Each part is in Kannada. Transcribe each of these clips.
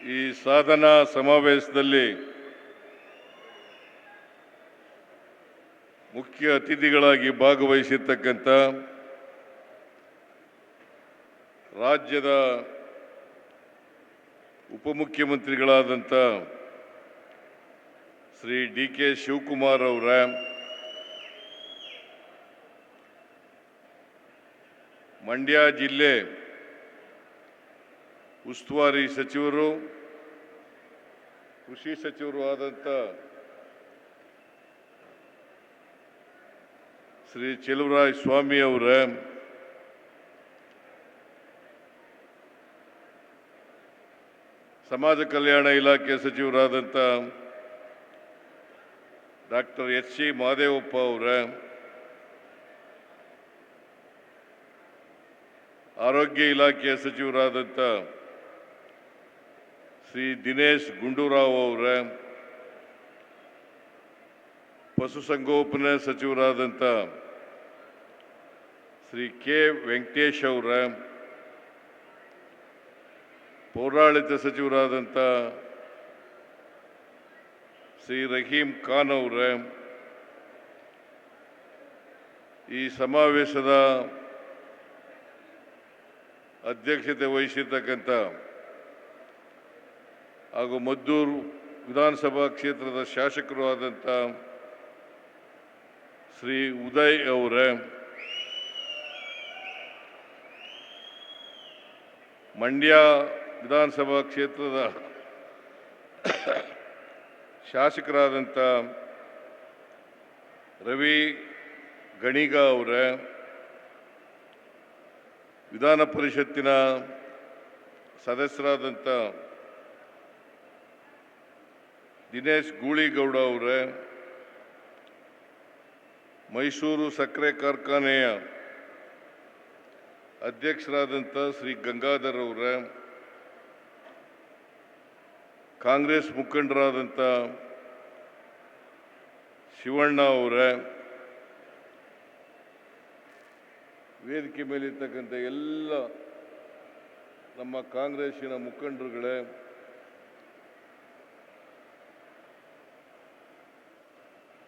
ಈ ಸಾಧನಾ ಸಮಾವೇಶದಲ್ಲಿ ಮುಖ್ಯ ಅತಿಥಿಗಳಾಗಿ ಭಾಗವಹಿಸಿರ್ತಕ್ಕಂಥ ರಾಜ್ಯದ ಉಪಮುಖ್ಯಮಂತ್ರಿಗಳಾದಂಥ ಶ್ರೀ ಡಿ.ಕೆ. ಶಿವಕುಮಾರ್ ಅವರ, ಮಂಡ್ಯ ಜಿಲ್ಲೆ ಉಸ್ತುವಾರಿ ಸಚಿವರು, ಕೃಷಿ ಸಚಿವರು ಆದಂಥ ಶ್ರೀ ಚೆಲುವರಾಯ ಸ್ವಾಮಿ ಅವರ, ಸಮಾಜ ಕಲ್ಯಾಣ ಇಲಾಖೆ ಸಚಿವರಾದಂಥ ಡಾಕ್ಟರ್ ಎಚ್.ಸಿ. ಮಹದೇವಪ್ಪ ಅವರ, ಆರೋಗ್ಯ ಇಲಾಖೆಯ ಸಚಿವರಾದಂಥ ಶ್ರೀ ದಿನೇಶ್ ಗುಂಡೂರಾವ್ ಅವರ, ಪಶುಸಂಗೋಪನಾ ಸಚಿವರಾದಂಥ ಶ್ರೀ ಕೆ. ವೆಂಕಟೇಶ್ ಅವರ, ಪೌರಾಡಳಿತ ಸಚಿವರಾದಂಥ ಶ್ರೀ ರಹೀಂ ಖಾನ್ ಅವರ, ಈ ಸಮಾವೇಶದ ಅಧ್ಯಕ್ಷತೆ ವಹಿಸಿರ್ತಕ್ಕಂಥ ಹಾಗೂ ಮದ್ದೂರು ವಿಧಾನಸಭಾ ಕ್ಷೇತ್ರದ ಶಾಸಕರು ಆದಂಥ ಶ್ರೀ ಉದಯ್ ಅವರ, ಮಂಡ್ಯ ವಿಧಾನಸಭಾ ಕ್ಷೇತ್ರದ ಶಾಸಕರಾದಂಥ ರವಿ ಗಣಿಗ ಅವರ, ವಿಧಾನ ಪರಿಷತ್ತಿನ ಸದಸ್ಯರಾದಂಥ ದಿನೇಶ್ ಗೂಳಿಗೌಡ ಅವರ, ಮೈಸೂರು ಸಕ್ಕರೆ ಕಾರ್ಖಾನೆಯ ಅಧ್ಯಕ್ಷರಾದಂಥ ಶ್ರೀ ಗಂಗಾಧರ್ ಅವರ, ಕಾಂಗ್ರೆಸ್ ಮುಖಂಡರಾದಂಥ ಶಿವಣ್ಣ ಅವರ, ವೇದಿಕೆ ಮೇಲಿರ್ತಕ್ಕಂಥ ಎಲ್ಲ ನಮ್ಮ ಕಾಂಗ್ರೆಸ್ಸಿನ ಮುಖಂಡರುಗಳೇ,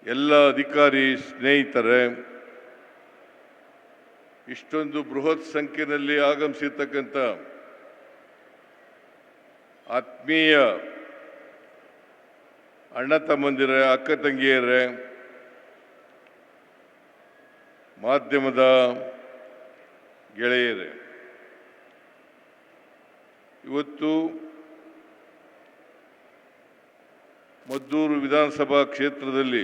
ಎಲ್ಲ ಅಧಿಕಾರಿ ಸ್ನೇಹಿತರೆ, ಇಷ್ಟೊಂದು ಬೃಹತ್ ಸಂಖ್ಯೆಯಲ್ಲಿ ಆಗಮಿಸಿರ್ತಕ್ಕಂಥ ಆತ್ಮೀಯ ಅಣ್ಣ ತಮ್ಮಂದಿರ, ಅಕ್ಕ ತಂಗಿಯರೇ, ಮಾಧ್ಯಮದ ಗೆಳೆಯರೇ, ಇವತ್ತು ಮದ್ದೂರು ವಿಧಾನಸಭಾ ಕ್ಷೇತ್ರದಲ್ಲಿ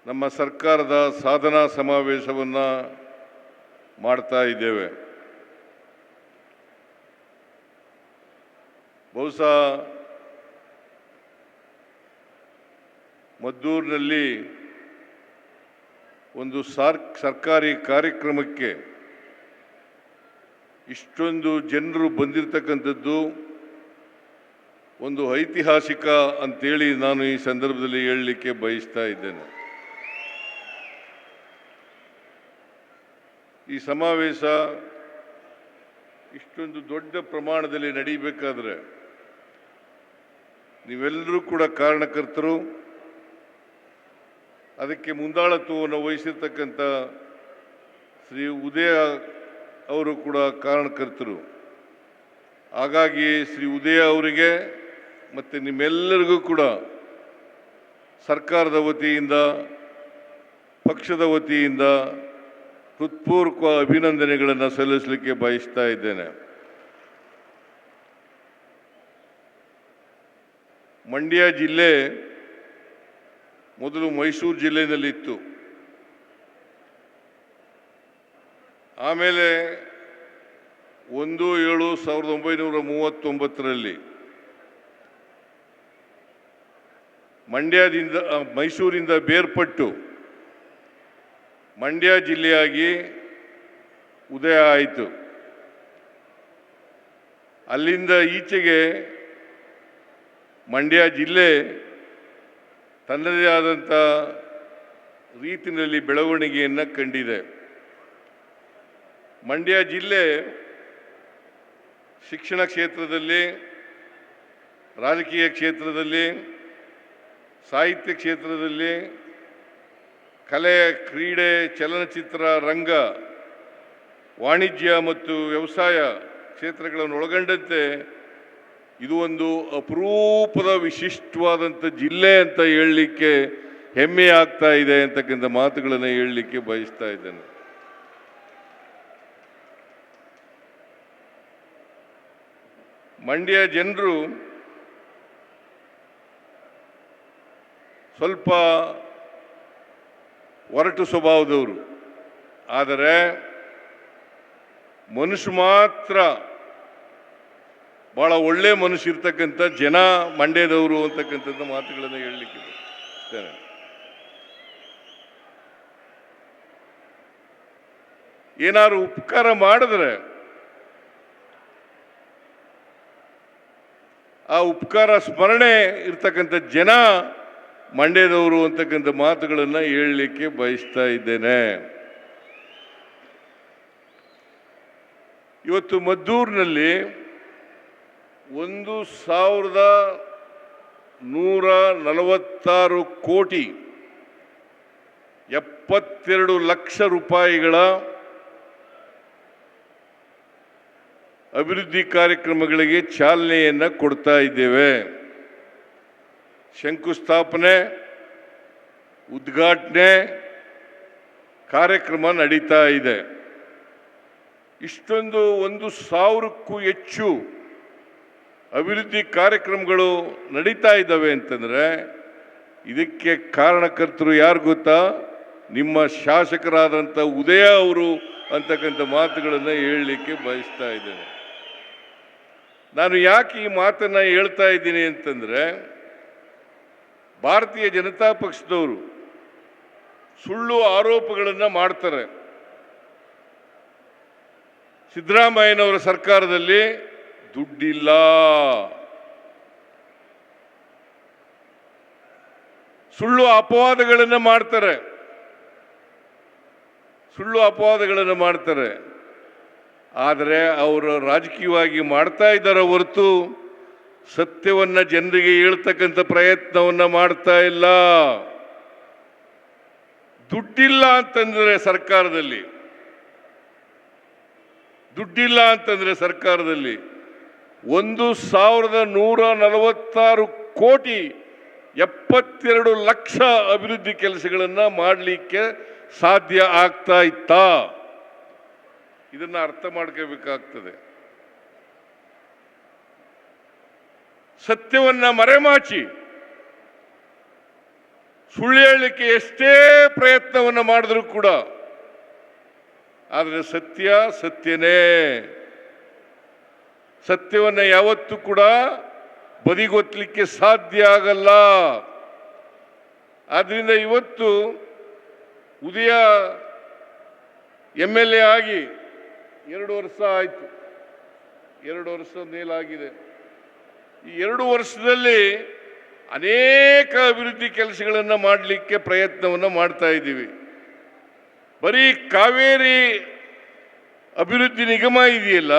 ನಮ್ಮ ಸರ್ಕಾರದ ಸಾಧನಾ ಸಮಾವೇಶವನ್ನು ಮಾಡ್ತಾ ಇದ್ದೇವೆ. ಬಹುಶಃ ಮದ್ದೂರಿನಲ್ಲಿ ಒಂದು ಸರ್ಕಾರಿ ಕಾರ್ಯಕ್ರಮಕ್ಕೆ ಇಷ್ಟೊಂದು ಜನರು ಬಂದಿರತಕ್ಕಂಥದ್ದು ಒಂದು ಐತಿಹಾಸಿಕ ಅಂತೇಳಿ ನಾನು ಈ ಸಂದರ್ಭದಲ್ಲಿ ಹೇಳಲಿಕ್ಕೆ ಬಯಸ್ತಾ ಇದ್ದೇನೆ. ಈ ಸಮಾವೇಶ ಇಷ್ಟೊಂದು ದೊಡ್ಡ ಪ್ರಮಾಣದಲ್ಲಿ ನಡೀಬೇಕಾದ್ರೆ ನೀವೆಲ್ಲರೂ ಕೂಡ ಕಾರಣಕರ್ತರು, ಅದಕ್ಕೆ ಮುಂದಾಳತ್ವವನ್ನು ವಹಿಸಿರ್ತಕ್ಕಂಥ ಶ್ರೀ ಉದಯ ಅವರು ಕೂಡ ಕಾರಣಕರ್ತರು. ಹಾಗಾಗಿ ಶ್ರೀ ಉದಯ ಅವರಿಗೆ ಮತ್ತು ನಿಮ್ಮೆಲ್ಲರಿಗೂ ಕೂಡ ಸರ್ಕಾರದ ವತಿಯಿಂದ, ಪಕ್ಷದ ವತಿಯಿಂದ ಹೃತ್ಪೂರ್ವಕ ಅಭಿನಂದನೆಗಳನ್ನು ಸಲ್ಲಿಸಲಿಕ್ಕೆ ಬಯಸ್ತಾ ಇದ್ದೇನೆ. ಮಂಡ್ಯ ಜಿಲ್ಲೆ ಮೊದಲು ಮೈಸೂರು ಜಿಲ್ಲೆಯಲ್ಲಿತ್ತು. ಆಮೇಲೆ 1/7/1939 ಮೈಸೂರಿಂದ ಬೇರ್ಪಟ್ಟು ಮಂಡ್ಯ ಜಿಲ್ಲೆಯಾಗಿ ಉದಯ ಆಯಿತು. ಅಲ್ಲಿಂದ ಈಚೆಗೆ ಮಂಡ್ಯ ಜಿಲ್ಲೆ ತನ್ನದೇ ಆದಂಥ ರೀತಿಯಲ್ಲಿ ಬೆಳವಣಿಗೆಯನ್ನು ಕಂಡಿದೆ. ಮಂಡ್ಯ ಜಿಲ್ಲೆ ಶಿಕ್ಷಣ ಕ್ಷೇತ್ರದಲ್ಲಿ, ರಾಜಕೀಯ ಕ್ಷೇತ್ರದಲ್ಲಿ, ಸಾಹಿತ್ಯ ಕ್ಷೇತ್ರದಲ್ಲಿ, ಕಲೆ, ಕ್ರೀಡೆ, ಚಲನಚಿತ್ರ ರಂಗ, ವಾಣಿಜ್ಯ ಮತ್ತು ವ್ಯವಸಾಯ ಕ್ಷೇತ್ರಗಳನ್ನು ಒಳಗೊಂಡಂತೆ ಇದು ಒಂದು ಅಪರೂಪದ ವಿಶಿಷ್ಟವಾದಂಥ ಜಿಲ್ಲೆ ಅಂತ ಹೇಳಲಿಕ್ಕೆ ಹೆಮ್ಮೆ ಆಗ್ತಾ ಇದೆ ಅಂತಕ್ಕಂಥ ಮಾತುಗಳನ್ನು ಹೇಳಲಿಕ್ಕೆ ಬಯಸ್ತಾ ಇದ್ದೇನೆ. ಮಂಡ್ಯ ಜನರು ಸ್ವಲ್ಪ ಒರಟು ಸ್ವಭಾವದವರು, ಆದರೆ ಮನುಷ್ಯ ಮಾತ್ರ ಬಹಳ ಒಳ್ಳೆ ಮನುಷ್ಯ ಇರ್ತಕ್ಕಂಥ ಜನ ಮಂಡ್ಯದವರು ಅಂತಕ್ಕಂಥದ್ದು ಮಾತುಗಳನ್ನು ಹೇಳಲಿಕ್ಕೆ ಬಯಸ್ತೇನೆ. ಏನಾದ್ರು ಉಪಕಾರ ಮಾಡಿದ್ರೆ ಆ ಉಪಕಾರ ಸ್ಮರಣೆ ಇರ್ತಕ್ಕಂಥ ಜನ ಮಂಡ್ಯದವರು ಅಂತಕ್ಕಂಥ ಮಾತುಗಳನ್ನು ಹೇಳಲಿಕ್ಕೆ ಬಯಸ್ತಾ ಇದ್ದೇನೆ. ಇವತ್ತು ಮದ್ದೂರಿನಲ್ಲಿ 1,146 ಕೋಟಿ 72 ಲಕ್ಷ ರೂಪಾಯಿಗಳ ಅಭಿವೃದ್ಧಿ ಕಾರ್ಯಕ್ರಮಗಳಿಗೆ ಚಾಲನೆಯನ್ನು ಕೊಡ್ತಾ ಇದ್ದೇವೆ. ಶಂಕುಸ್ಥಾಪನೆ, ಉದ್ಘಾಟನೆ ಕಾರ್ಯಕ್ರಮ ನಡೀತಾ ಇದೆ. ಇಷ್ಟೊಂದು 1,000ಕ್ಕೂ ಹೆಚ್ಚು ಅಭಿವೃದ್ಧಿ ಕಾರ್ಯಕ್ರಮಗಳು ನಡೀತಾ ಇದ್ದಾವೆ ಅಂತಂದರೆ ಇದಕ್ಕೆ ಕಾರಣಕರ್ತರು ಯಾರು ಗೊತ್ತಾ? ನಿಮ್ಮ ಶಾಸಕರಾದಂಥ ಉದಯ ಅವರು ಅಂತಕ್ಕಂಥ ಮಾತುಗಳನ್ನು ಹೇಳಲಿಕ್ಕೆ ಬಯಸ್ತಾ ಇದ್ದೇನೆ. ನಾನು ಯಾಕೆ ಈ ಮಾತನ್ನು ಹೇಳ್ತಾ ಇದ್ದೀನಿ ಅಂತಂದರೆ, ಭಾರತೀಯ ಜನತಾ ಪಕ್ಷದವರು ಸುಳ್ಳು ಆರೋಪಗಳನ್ನು ಮಾಡ್ತಾರೆ. ಸಿದ್ದರಾಮಯ್ಯನವರ ಸರ್ಕಾರದಲ್ಲಿ ದುಡ್ಡಿಲ್ಲ, ಸುಳ್ಳು ಅಪವಾದಗಳನ್ನು ಮಾಡ್ತಾರೆ, ಆದರೆ ಅವರು ರಾಜಕೀಯವಾಗಿ ಮಾಡ್ತಾ ಇದ್ದಾರೆ ಹೊರತು ಸತ್ಯವನ್ನು ಜನರಿಗೆ ಹೇಳ್ತಕ್ಕಂಥ ಪ್ರಯತ್ನವನ್ನು ಮಾಡ್ತಾ ಇಲ್ಲ. ದುಡ್ಡಿಲ್ಲ ಅಂತಂದ್ರೆ ಸರ್ಕಾರದಲ್ಲಿ 1,146 ಕೋಟಿ 72 ಲಕ್ಷ ಅಭಿವೃದ್ಧಿ ಕೆಲಸಗಳನ್ನು ಮಾಡಲಿಕ್ಕೆ ಸಾಧ್ಯ ಆಗ್ತಾ ಇತ್ತಾ? ಇದನ್ನು ಅರ್ಥ ಮಾಡ್ಕೋಬೇಕಾಗ್ತದೆ. ಸತ್ಯವನ್ನು ಮರೆಮಾಚಿ ಸುಳ್ಳು ಹೇಳಲಿಕ್ಕೆ ಎಷ್ಟೇ ಪ್ರಯತ್ನವನ್ನು ಮಾಡಿದ್ರು ಕೂಡ, ಆದರೆ ಸತ್ಯ ಸತ್ಯನೇ. ಸತ್ಯವನ್ನು ಯಾವತ್ತೂ ಕೂಡ ಬದಿಗೊತ್ತಲಿಕ್ಕೆ ಸಾಧ್ಯ ಆಗಲ್ಲ. ಆದ್ದರಿಂದ ಇವತ್ತು ಉದಯ MLA ಆಗಿ 2 ವರ್ಷ ಆಯಿತು, 2 ವರ್ಷ ಮೇಲಾಗಿದೆ. ಈ 2 ವರ್ಷದಲ್ಲಿ ಅನೇಕ ಅಭಿವೃದ್ಧಿ ಕೆಲಸಗಳನ್ನು ಮಾಡಲಿಕ್ಕೆ ಪ್ರಯತ್ನವನ್ನು ಮಾಡ್ತಾ ಇದ್ದೀವಿ. ಬರೀ ಕಾವೇರಿ ಅಭಿವೃದ್ಧಿ ನಿಗಮ ಇದೆಯಲ್ಲ,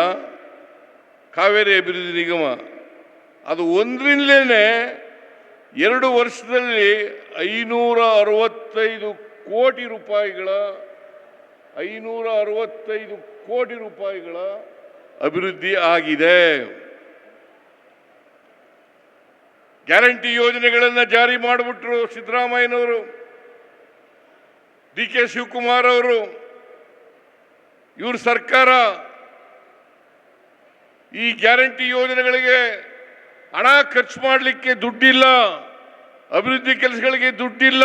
ಕಾವೇರಿ ಅಭಿವೃದ್ಧಿ ನಿಗಮ, ಅದು ಒಂದರಿಂದಲೇ 2 ವರ್ಷದಲ್ಲಿ 565 ಕೋಟಿ ರೂಪಾಯಿಗಳ ಅಭಿವೃದ್ಧಿ ಆಗಿದೆ. ಗ್ಯಾರಂಟಿ ಯೋಜನೆಗಳನ್ನು ಜಾರಿ ಮಾಡಿಬಿಟ್ರು ಸಿದ್ದರಾಮಯ್ಯನವರು, DK ಶಿವಕುಮಾರ್ ಅವರು, ಇವ್ರ ಸರ್ಕಾರ. ಈ ಗ್ಯಾರಂಟಿ ಯೋಜನೆಗಳಿಗೆ ಹಣ ಖರ್ಚು ಮಾಡಲಿಕ್ಕೆ ದುಡ್ಡಿಲ್ಲ, ಅಭಿವೃದ್ಧಿ ಕೆಲಸಗಳಿಗೆ ದುಡ್ಡಿಲ್ಲ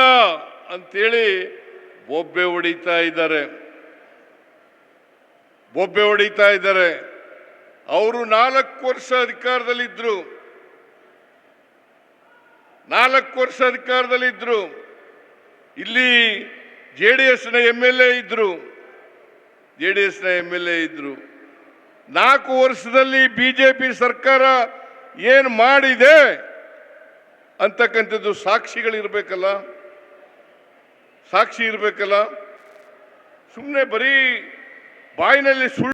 ಅಂತೇಳಿ ಬೊಬ್ಬೆ ಹೊಡಿತಾ ಇದ್ದಾರೆ. ಅವರು 4 ವರ್ಷ ಅಧಿಕಾರದಲ್ಲಿದ್ದರು. 4 ವರ್ಷ ಅಧಿಕಾರದಲ್ಲಿದ್ದರು. ಇಲ್ಲಿ JDSನ MLA ಇದ್ರು. 4 ವರ್ಷದಲ್ಲಿ BJP ಸರ್ಕಾರ ಏನು ಮಾಡಿದೆ ಅಂತಕ್ಕಂಥದ್ದು ಸಾಕ್ಷಿ ಇರಬೇಕಲ್ಲ. ಸುಮ್ಮನೆ ಬರೀ ಬಾಯಿನಲ್ಲಿ ಸುಳ್ಳು